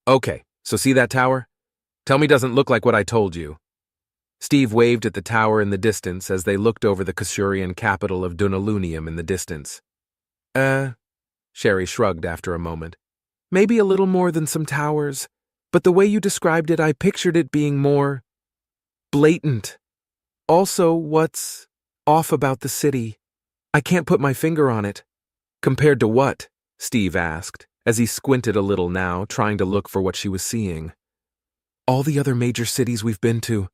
Okay, so see that tower? Tell me doesn't look like what I told you. Steve waved at the tower in the distance as they looked over the Kasurian capital of Dunalunium in the distance. Sherry shrugged after a moment. Maybe a little more than some towers, but the way you described it, I pictured it being more blatant. Also, what's off about the city? I can't put my finger on it. Compared to what? Steve asked, as he squinted a little now, trying to look for what she was seeing. All the other major cities we've been to.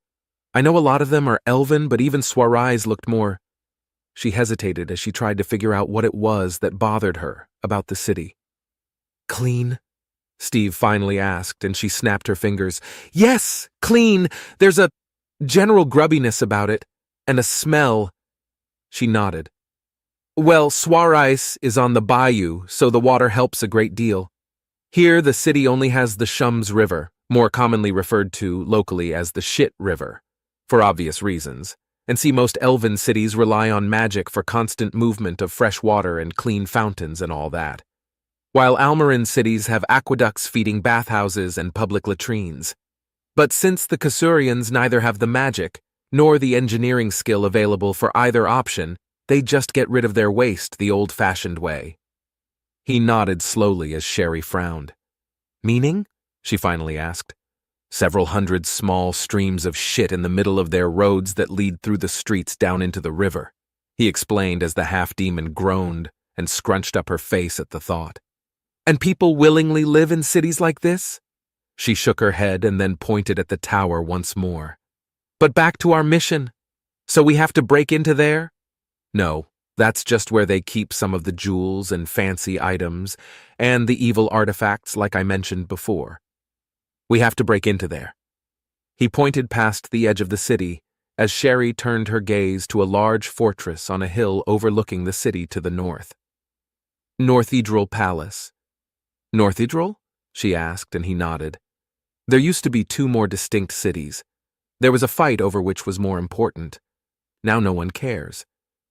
I know a lot of them are elven, but even Swarai's looked more. She hesitated as she tried to figure out what it was that bothered her about the city. Clean? Steve finally asked, and she snapped her fingers. Yes, clean! There's a general grubbiness about it, and a smell. She nodded. Well, Swarai's is on the bayou, so the water helps a great deal. Here, the city only has the Shums River, more commonly referred to locally as the Shit River, for obvious reasons, and see most elven cities rely on magic for constant movement of fresh water and clean fountains and all that, while Almarin cities have aqueducts feeding bathhouses and public latrines. But since the Kasurians neither have the magic nor the engineering skill available for either option, they just get rid of their waste the old-fashioned way. He nodded slowly as Sherry frowned. Meaning? She finally asked. Several hundred small streams of shit in the middle of their roads that lead through the streets down into the river, he explained as the half-demon groaned and scrunched up her face at the thought. And people willingly live in cities like this? She shook her head and then pointed at the tower once more. But back to our mission. So we have to break into there? No, that's just where they keep some of the jewels and fancy items and the evil artifacts like I mentioned before. We have to break into there. He pointed past the edge of the city as Sherry turned her gaze to a large fortress on a hill overlooking the city to the north. Northedral Palace. Northedral? She asked, and he nodded. There used to be two more distinct cities. There was a fight over which was more important. Now no one cares.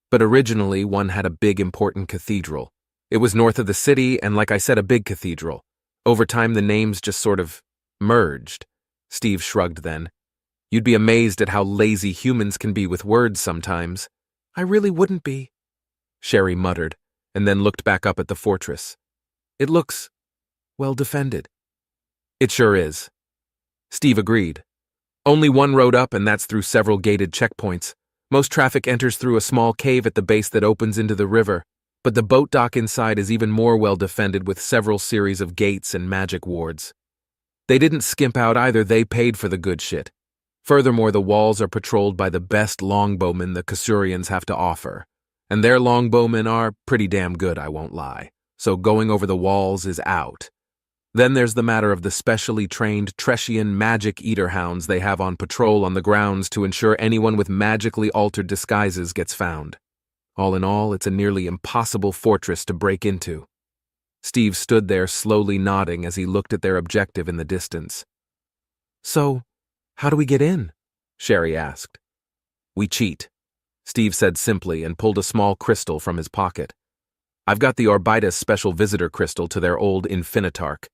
But originally one had a big important cathedral. It was north of the city and, like I said, a big cathedral. Over time the names just sort of merged. Steve shrugged then. You'd be amazed at how lazy humans can be with words sometimes. I really wouldn't be. Sherry muttered, and then looked back up at the fortress. It looks well defended. It sure is. Steve agreed. Only one road up, and that's through several gated checkpoints. Most traffic enters through a small cave at the base that opens into the river, but the boat dock inside is even more well defended with several series of gates and magic wards. They didn't skimp out either, they paid for the good shit. Furthermore, the walls are patrolled by the best longbowmen the Kasurians have to offer, and their longbowmen are pretty damn good, I won't lie, so going over the walls is out. Then there's the matter of the specially trained Trescian magic eater hounds they have on patrol on the grounds to ensure anyone with magically altered disguises gets found. All in all, it's a nearly impossible fortress to break into. Steve stood there slowly nodding as he looked at their objective in the distance. So, how do we get in? Sherry asked. We cheat, Steve said simply and pulled a small crystal from his pocket. I've got the Orbitus special visitor crystal to their old Infinitarch.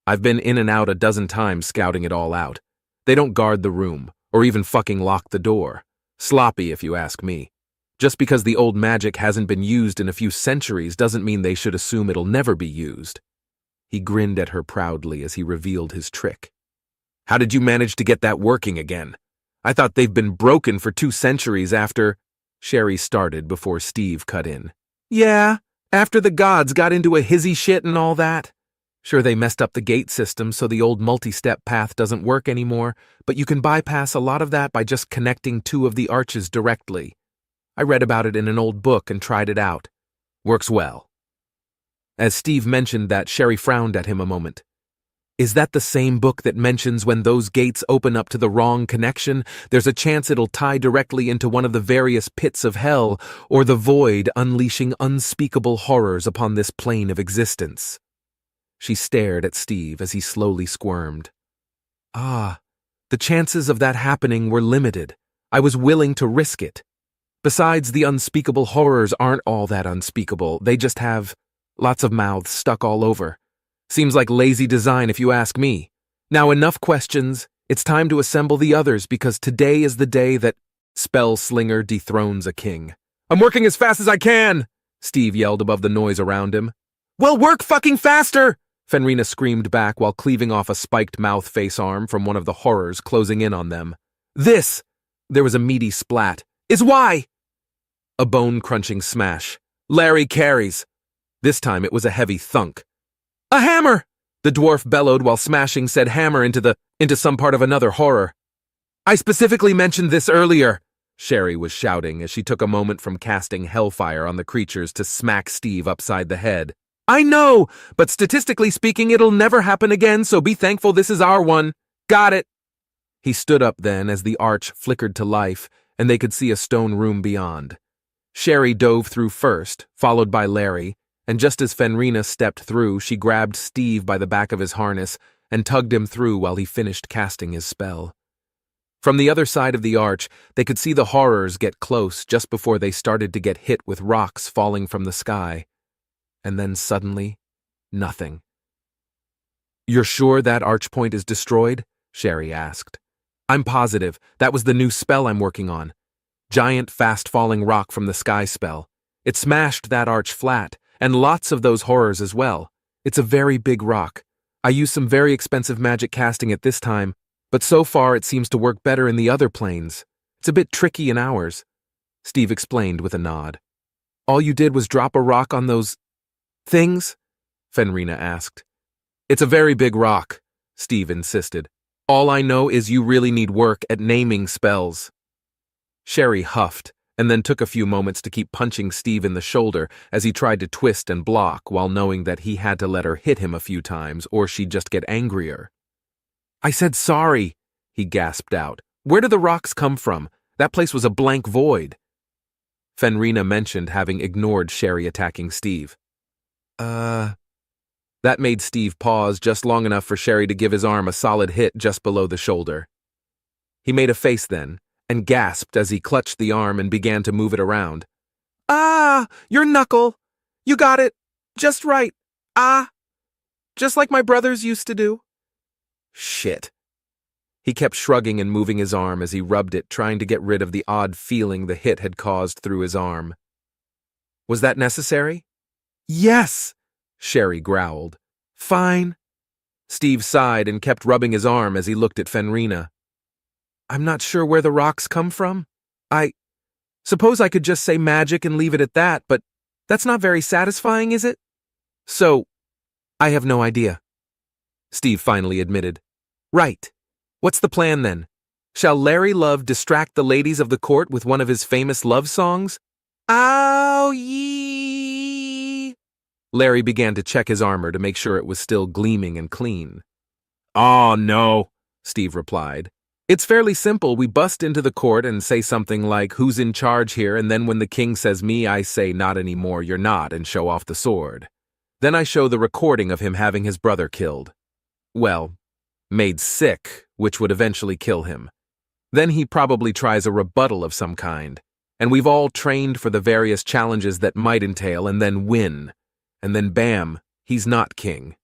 I've been in and out a dozen times scouting it all out. They don't guard the room, or even fucking lock the door. Sloppy, if you ask me. Just because the old magic hasn't been used in a few centuries doesn't mean they should assume it'll never be used. He grinned at her proudly as he revealed his trick. How did you manage to get that working again? I thought they've been broken for 2 centuries after... Sherry started before Steve cut in. Yeah, after the gods got into a hizzy shit and all that. Sure, they messed up the gate system so the old multi-step path doesn't work anymore, but you can bypass a lot of that by just connecting 2 of the arches directly. I read about it in an old book and tried it out. Works well. As Steve mentioned that, Sherry frowned at him a moment. Is that the same book that mentions when those gates open up to the wrong connection, there's a chance it'll tie directly into one of the various pits of hell or the void, unleashing unspeakable horrors upon this plane of existence? She stared at Steve as he slowly squirmed. Ah, the chances of that happening were limited. I was willing to risk it. Besides, the unspeakable horrors aren't all that unspeakable. They just have lots of mouths stuck all over. Seems like lazy design if you ask me. Now enough questions. It's time to assemble the others because today is the day that Spellslinger dethrones a king. I'm working as fast as I can, Steve yelled above the noise around him. Well, work fucking faster! Fenrina screamed back while cleaving off a spiked mouth face arm from one of the horrors closing in on them. This, there was a meaty splat, is why! A bone-crunching smash. Larry carries. This time it was a heavy thunk. A hammer! The dwarf bellowed while smashing said hammer into some part of another horror. I specifically mentioned this earlier, Sherry was shouting as she took a moment from casting hellfire on the creatures to smack Steve upside the head. I know, but statistically speaking, it'll never happen again, so be thankful this is our one. Got it. He stood up then as the arch flickered to life, and they could see a stone room beyond. Sherry dove through first, followed by Larry, and just as Fenrina stepped through, she grabbed Steve by the back of his harness and tugged him through while he finished casting his spell. From the other side of the arch, they could see the horrors get close just before they started to get hit with rocks falling from the sky. And then suddenly, nothing. You're sure that arch point is destroyed? Sherry asked. I'm positive. That was the new spell I'm working on. Giant fast-falling rock from the sky spell. It smashed that arch flat, and lots of those horrors as well. It's a very big rock. I used some very expensive magic casting at this time, but so far it seems to work better in the other planes. It's a bit tricky in ours, Steve explained with a nod. All you did was drop a rock on those things? Fenrina asked. It's a very big rock, Steve insisted. All I know is you really need work at naming spells. Sherry huffed, and then took a few moments to keep punching Steve in the shoulder as he tried to twist and block while knowing that he had to let her hit him a few times or she'd just get angrier. I said sorry, he gasped out. Where did the rocks come from? That place was a blank void. Fenrina mentioned having ignored Sherry attacking Steve. That made Steve pause just long enough for Sherry to give his arm a solid hit just below the shoulder. He made a face then, and gasped as he clutched the arm and began to move it around. Ah, your knuckle! You got it! Just right! Ah! Just like my brothers used to do. Shit. He kept shrugging and moving his arm as he rubbed it, trying to get rid of the odd feeling the hit had caused through his arm. Was that necessary? Yes, Sherry growled. Fine. Steve sighed and kept rubbing his arm as he looked at Fenrina. I'm not sure where the rocks come from. I suppose I could just say magic and leave it at that, but that's not very satisfying, is it? So, I have no idea. Steve finally admitted. Right. What's the plan then? Shall Larry Love distract the ladies of the court with one of his famous love songs? Ow yee! Larry began to check his armor to make sure it was still gleaming and clean. Oh, no, Steve replied. It's fairly simple. We bust into the court and say something like, who's in charge here? And then when the king says me, I say, not anymore, you're not, and show off the sword. Then I show the recording of him having his brother killed. Well, made sick, which would eventually kill him. Then he probably tries a rebuttal of some kind. And we've all trained for the various challenges that might entail and then win. And then bam, he's not king.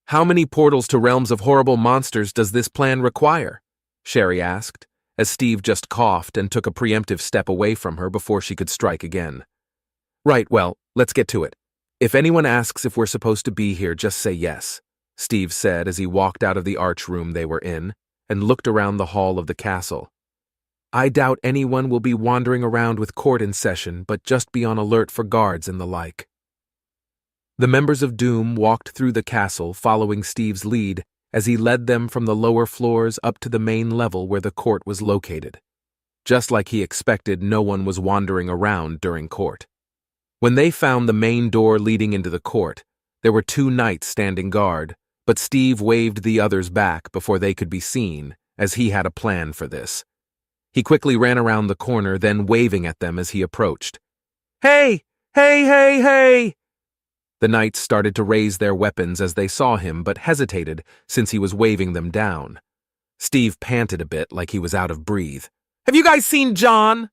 How many portals to realms of horrible monsters does this plan require? Sherry asked, as Steve just coughed and took a preemptive step away from her before she could strike again. Right, well, let's get to it. If anyone asks if we're supposed to be here, just say yes, Steve said as he walked out of the arch room they were in and looked around the hall of the castle. I doubt anyone will be wandering around with court in session, but just be on alert for guards and the like. The members of Doom walked through the castle following Steve's lead as he led them from the lower floors up to the main level where the court was located. Just like he expected, no one was wandering around during court. When they found the main door leading into the court, there were 2 knights standing guard, but Steve waved the others back before they could be seen, as he had a plan for this. He quickly ran around the corner, then waving at them as he approached. Hey! Hey, hey, hey! The knights started to raise their weapons as they saw him, but hesitated since he was waving them down. Steve panted a bit like he was out of breath. Have you guys seen John?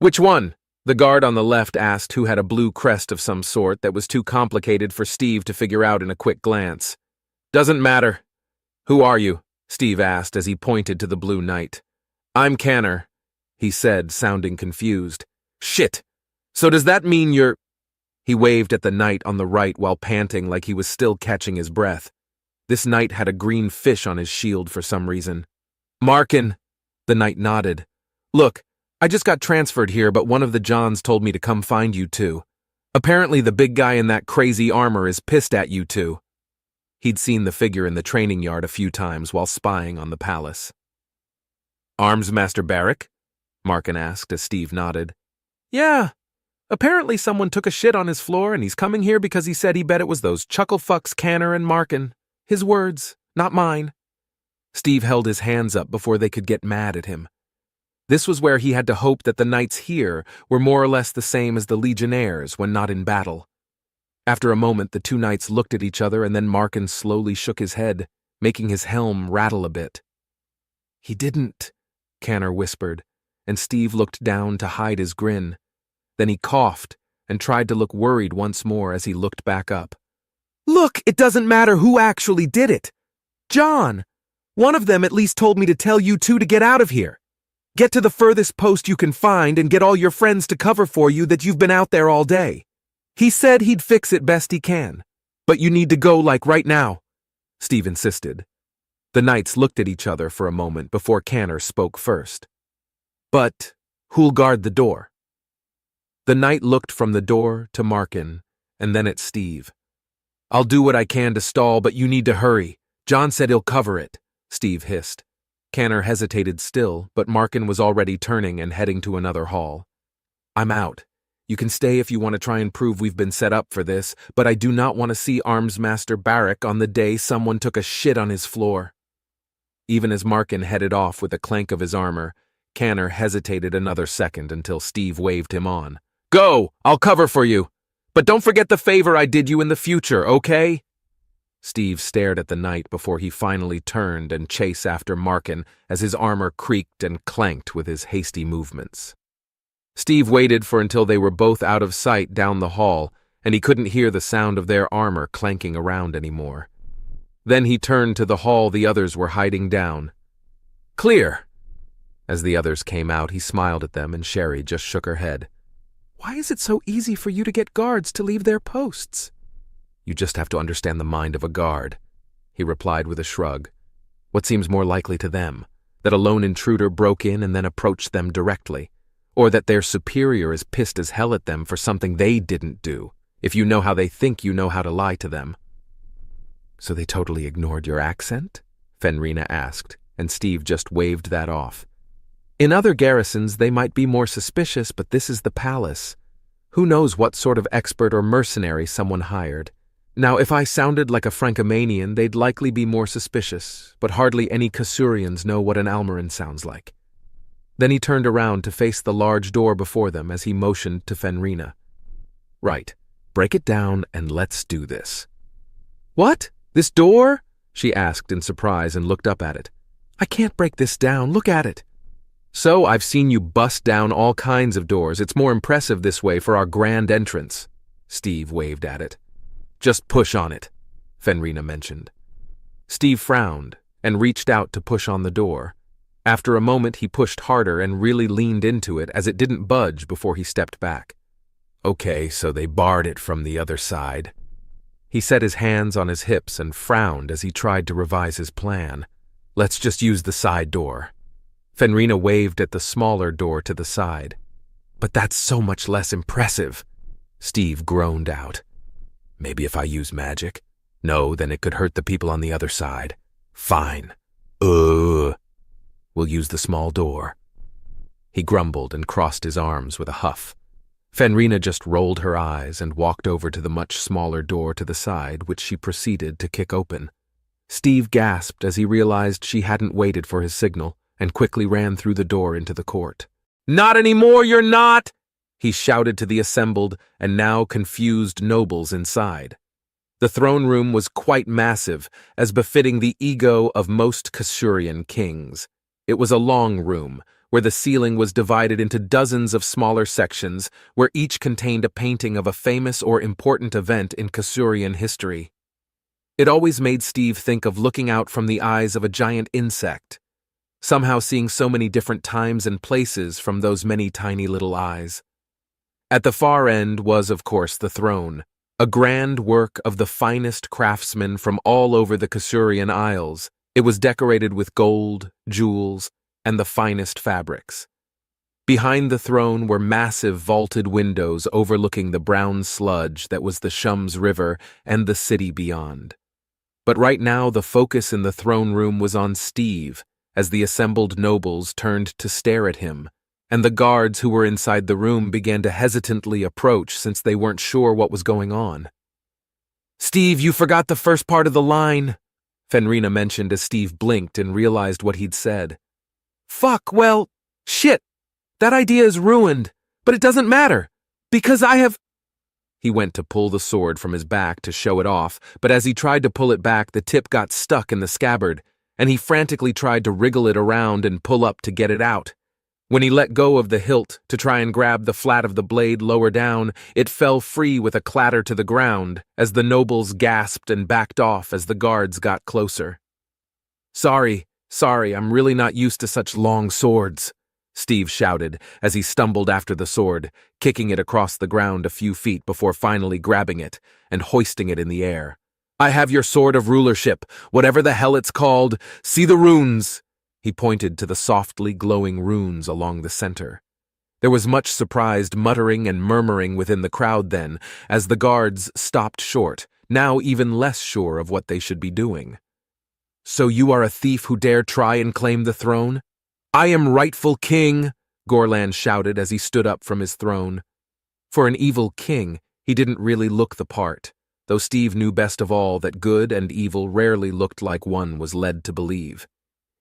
Which one? The guard on the left asked, who had a blue crest of some sort that was too complicated for Steve to figure out in a quick glance. Doesn't matter. "Who are you?" Steve asked as he pointed to the Blue Knight. "I'm Canner," he said, sounding confused. "Shit! So does that mean you're—" He waved at the knight on the right while panting like he was still catching his breath. This knight had a green fish on his shield for some reason. "Markin," the knight nodded. "Look, I just got transferred here, but one of the Johns told me to come find you two. Apparently the big guy in that crazy armor is pissed at you two." He'd seen the figure in the training yard a few times while spying on the palace. "Armsmaster Barrack?" Markin asked as Steve nodded. "Yeah. Apparently someone took a shit on his floor and he's coming here because he said he bet it was those chucklefucks Canner and Markin. His words, not mine." Steve held his hands up before they could get mad at him. This was where he had to hope that the knights here were more or less the same as the legionnaires when not in battle. After a moment, the two knights looked at each other and then Markin slowly shook his head, making his helm rattle a bit. "He didn't," Canner whispered, and Steve looked down to hide his grin. Then he coughed and tried to look worried once more as he looked back up. "Look, it doesn't matter who actually did it. John! One of them at least told me to tell you two to get out of here. Get to the furthest post you can find and get all your friends to cover for you that you've been out there all day. He said he'd fix it best he can. But you need to go like right now," Steve insisted. The knights looked at each other for a moment before Canner spoke first. "But who'll guard the door?" The knight looked from the door to Markin and then at Steve. "I'll do what I can to stall, but you need to hurry. John said he'll cover it," Steve hissed. Canner hesitated still, but Markin was already turning and heading to another hall. "I'm out. You can stay if you want to try and prove we've been set up for this, but I do not want to see Armsmaster Barrack on the day someone took a shit on his floor." Even as Markin headed off with a clank of his armor, Canner hesitated another second until Steve waved him on. "Go! I'll cover for you! But don't forget the favor I did you in the future, okay?" Steve stared at the knight before he finally turned and chased after Markin as his armor creaked and clanked with his hasty movements. Steve waited for until they were both out of sight down the hall, and he couldn't hear the sound of their armor clanking around anymore. Then he turned to the hall the others were hiding down. "Clear." As the others came out, he smiled at them and Sherry just shook her head. "Why is it so easy for you to get guards to leave their posts?" "You just have to understand the mind of a guard," he replied with a shrug. "What seems more likely to them? That a lone intruder broke in and then approached them directly? Or that their superior is pissed as hell at them for something they didn't do? If you know how they think, you know how to lie to them." "So they totally ignored your accent?" Fenrina asked, and Steve just waved that off. "In other garrisons, they might be more suspicious, but this is the palace. Who knows what sort of expert or mercenary someone hired? Now, if I sounded like a Francomanian, they'd likely be more suspicious, but hardly any Kasurians know what an Almarin sounds like." Then he turned around to face the large door before them as he motioned to Fenrina. "Right, break it down and let's do this." "What? This door?" she asked in surprise and looked up at it. "I can't break this down, look at it." "So I've seen you bust down all kinds of doors. It's more impressive this way for our grand entrance." Steve waved at it. "Just push on it," Fenrina mentioned. Steve frowned and reached out to push on the door. After a moment, he pushed harder and really leaned into it as it didn't budge before he stepped back. "Okay, so they barred it from the other side." He set his hands on his hips and frowned as he tried to revise his plan. "Let's just use the side door." Fenrina waved at the smaller door to the side. "But that's so much less impressive," Steve groaned out. "Maybe if I use magic?" "No, then it could hurt the people on the other side." "Fine. We'll use the small door." He grumbled and crossed his arms with a huff. Fenrina just rolled her eyes and walked over to the much smaller door to the side, which she proceeded to kick open. Steve gasped as he realized she hadn't waited for his signal and quickly ran through the door into the court. "Not anymore, you're not!" he shouted to the assembled and now confused nobles inside. The throne room was quite massive, as befitting the ego of most Kasurian kings. It was a long room, where the ceiling was divided into dozens of smaller sections, where each contained a painting of a famous or important event in Kasurian history. It always made Steve think of looking out from the eyes of a giant insect, somehow seeing so many different times and places from those many tiny little eyes. At the far end was, of course, the throne, a grand work of the finest craftsmen from all over the Kasurian Isles. It was decorated with gold, jewels, and the finest fabrics. Behind the throne were massive vaulted windows overlooking the brown sludge that was the Shums River and the city beyond. But right now the focus in the throne room was on Steve, as the assembled nobles turned to stare at him, and the guards who were inside the room began to hesitantly approach since they weren't sure what was going on. "Steve, you forgot the first part of the line," Fenrina mentioned as Steve blinked and realized what he'd said. "Fuck, well, shit. That idea is ruined, but it doesn't matter, because I have—" He went to pull the sword from his back to show it off, but as he tried to pull it back, the tip got stuck in the scabbard, and he frantically tried to wriggle it around and pull up to get it out. When he let go of the hilt to try and grab the flat of the blade lower down, it fell free with a clatter to the ground as the nobles gasped and backed off as the guards got closer. Sorry, I'm really not used to such long swords," Steve shouted as he stumbled after the sword, kicking it across the ground a few feet before finally grabbing it and hoisting it in the air. "I have your sword of rulership, whatever the hell it's called. See the runes." He pointed to the softly glowing runes along the center. There was much surprised muttering and murmuring within the crowd then, as the guards stopped short, now even less sure of what they should be doing. "So you are a thief who dare try and claim the throne?" "I am rightful king," Gorlan shouted as he stood up from his throne. For an evil king, he didn't really look the part, though Steve knew best of all that good and evil rarely looked like one was led to believe.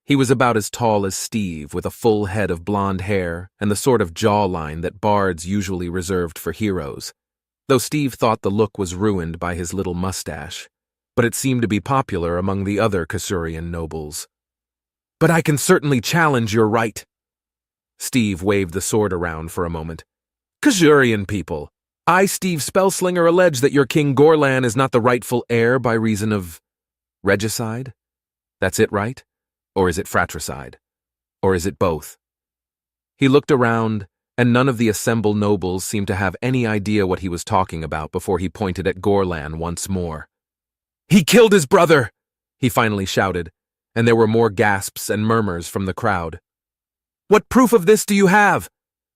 He was about as tall as Steve, with a full head of blonde hair and the sort of jawline that bards usually reserved for heroes, though Steve thought the look was ruined by his little mustache, but it seemed to be popular among the other Kasurian nobles. "But I can certainly challenge your right." Steve waved the sword around for a moment. "Kasurian people, I, Steve Spellslinger, allege that your King Gorlan is not the rightful heir by reason of regicide. That's it, right? Or is it fratricide? Or is it both?" He looked around, and none of the assembled nobles seemed to have any idea what he was talking about before he pointed at Gorlan once more. "He killed his brother!" he finally shouted, and there were more gasps and murmurs from the crowd. "What proof of this do you have?"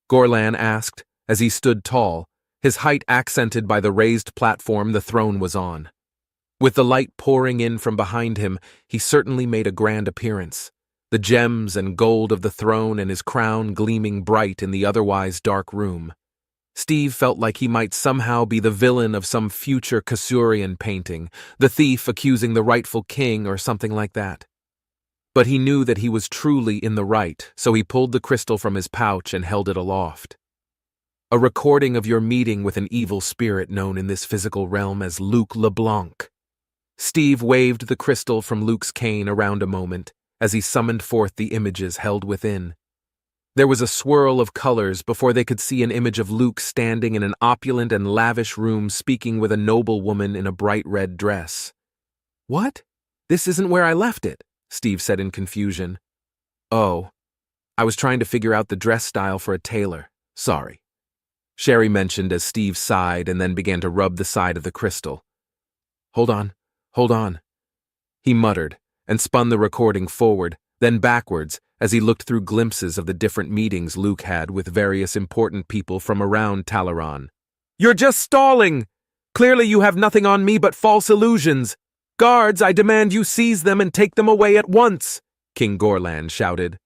Gorlan asked, as he stood tall, his height accented by the raised platform the throne was on. With the light pouring in from behind him, he certainly made a grand appearance, the gems and gold of the throne and his crown gleaming bright in the otherwise dark room. Steve felt like he might somehow be the villain of some future Kasurian painting, the thief accusing the rightful king or something like that. But he knew that he was truly in the right, so he pulled the crystal from his pouch and held it aloft. "A recording of your meeting with an evil spirit known in this physical realm as Luc LeBlanc." Steve waved the crystal from Luke's cane around a moment as he summoned forth the images held within. There was a swirl of colors before they could see an image of Luke standing in an opulent and lavish room speaking with a noble woman in a bright red dress. "What? This isn't where I left it," Steve said in confusion. "Oh, I was trying to figure out the dress style for a tailor. Sorry," Sherry mentioned as Steve sighed and then began to rub the side of the crystal. Hold on. He muttered and spun the recording forward, then backwards as he looked through glimpses of the different meetings Luke had with various important people from around Talaran. "You're just stalling! Clearly you have nothing on me but false illusions. Guards, I demand you seize them and take them away at once," King Gorlan shouted.